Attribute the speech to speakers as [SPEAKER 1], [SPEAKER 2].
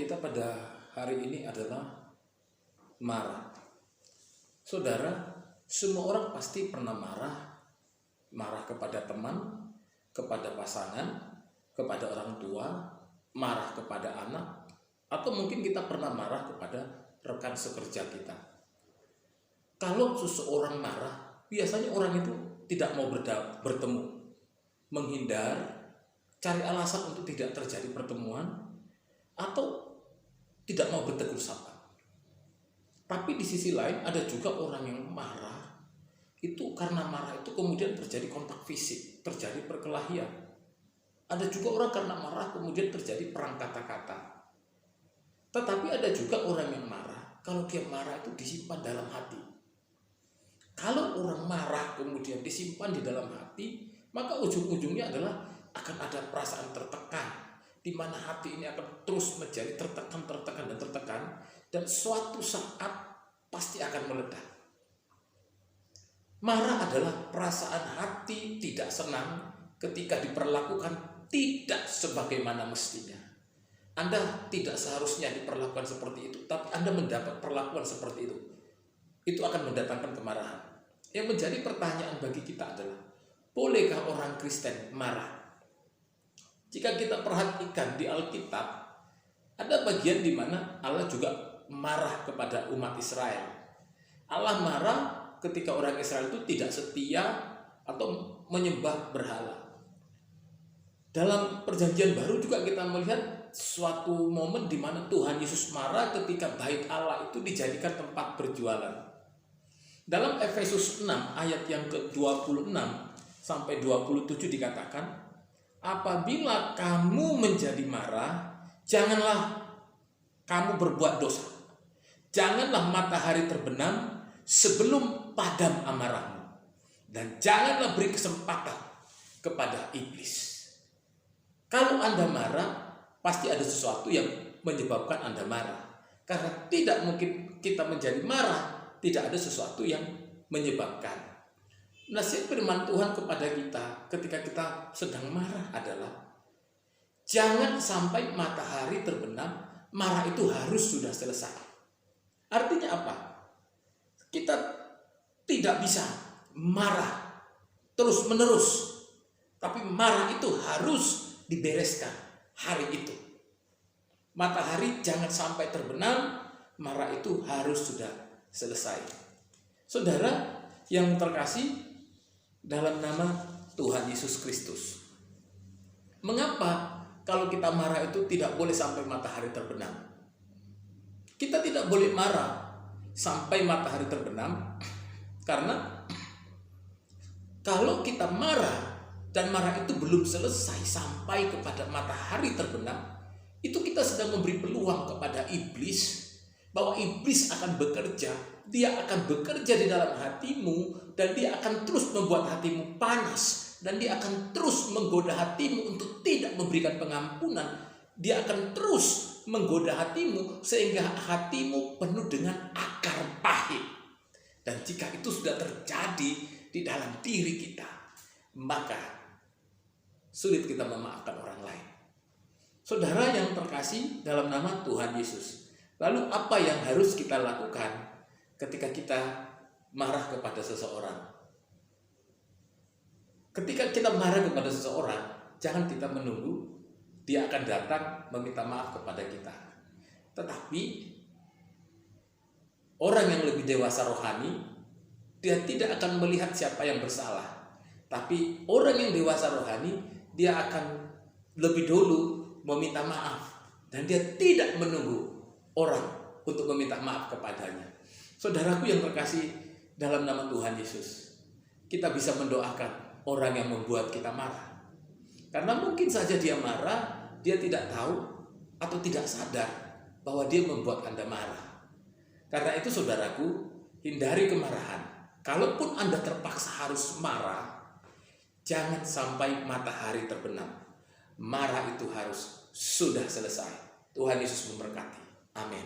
[SPEAKER 1] kita pada hari ini adalah marah. Saudara, semua orang pasti pernah marah. Marah kepada teman, kepada pasangan, kepada orang tua, marah kepada anak, atau mungkin kita pernah marah kepada rekan sekerja kita. Kalau seseorang marah, biasanya orang itu tidak mau bertemu, menghindar, cari alasan untuk tidak terjadi pertemuan, atau tidak mau bertegur sapa. Tapi di sisi lain ada juga orang yang marah, itu karena marah itu kemudian terjadi kontak fisik, terjadi perkelahian. Ada juga orang karena marah kemudian terjadi perang kata-kata. Tetapi ada juga orang yang marah, kalau dia marah itu disimpan dalam hati. Kalau orang marah kemudian disimpan di dalam hati, maka ujung-ujungnya adalah akan ada perasaan tertekan, di mana hati ini akan terus menjadi tertekan, dan suatu saat pasti akan meledak. Marah adalah perasaan hati tidak senang ketika diperlakukan tidak sebagaimana mestinya. Anda tidak seharusnya diperlakukan seperti itu, tapi Anda mendapat perlakuan seperti itu. Itu akan mendatangkan kemarahan. Yang menjadi pertanyaan bagi kita adalah, bolehkah orang Kristen marah? Jika kita perhatikan di Alkitab, ada bagian di mana Allah juga marah kepada umat Israel. Allah marah ketika orang Israel itu tidak setia atau menyembah berhala. Dalam Perjanjian Baru juga kita melihat suatu momen di mana Tuhan Yesus marah ketika bait Allah itu dijadikan tempat berjualan. Dalam Efesus 6 ayat yang ke-26 sampai 27 dikatakan, apabila kamu menjadi marah, janganlah kamu berbuat dosa. Janganlah matahari terbenam sebelum padam amarahmu. Dan janganlah beri kesempatan kepada iblis. Kalau Anda marah, pasti ada sesuatu yang menyebabkan Anda marah. Karena tidak mungkin kita menjadi marah, tidak ada sesuatu yang menyebabkan. Nasihat firman Tuhan kepada kita ketika kita sedang marah adalah, jangan sampai matahari terbenam, marah itu harus sudah selesai. Artinya apa? Kita tidak bisa marah terus menerus, tapi marah itu harus dibereskan hari itu. Matahari jangan sampai terbenam, marah itu harus sudah selesai. Saudara yang terkasih dalam nama Tuhan Yesus Kristus, mengapa kalau kita marah itu tidak boleh sampai matahari terbenam? Kita tidak boleh marah sampai matahari terbenam, karena kalau kita marah dan marah itu belum selesai sampai kepada matahari terbenam, itu kita sedang memberi peluang kepada iblis bahwa iblis akan bekerja. Dia akan bekerja di dalam hatimu, dan dia akan terus membuat hatimu panas, dan dia akan terus menggoda hatimu untuk tidak memberikan pengampunan. Dia akan terus menggoda hatimu sehingga hatimu penuh dengan akar pahit. Dan jika itu sudah terjadi di dalam diri kita, maka sulit kita memaafkan orang lain. Saudara yang terkasih dalam nama Tuhan Yesus, lalu apa yang harus kita lakukan ketika kita marah kepada seseorang? Ketika kita marah kepada seseorang, jangan kita menunggu dia akan datang meminta maaf kepada kita. Tetapi orang yang lebih dewasa rohani, dia tidak akan melihat siapa yang bersalah. Tapi orang yang dewasa rohani, dia akan lebih dulu meminta maaf, dan dia tidak menunggu orang untuk meminta maaf kepadanya. Saudaraku yang terkasih dalam nama Tuhan Yesus, kita bisa mendoakan orang yang membuat kita marah. Karena mungkin saja dia marah, dia tidak tahu atau tidak sadar bahwa dia membuat Anda marah. Karena itu saudaraku, hindari kemarahan. Kalaupun Anda terpaksa harus marah, jangan sampai matahari terbenam. Marah itu harus sudah selesai. Tuhan Yesus memberkati. Amin.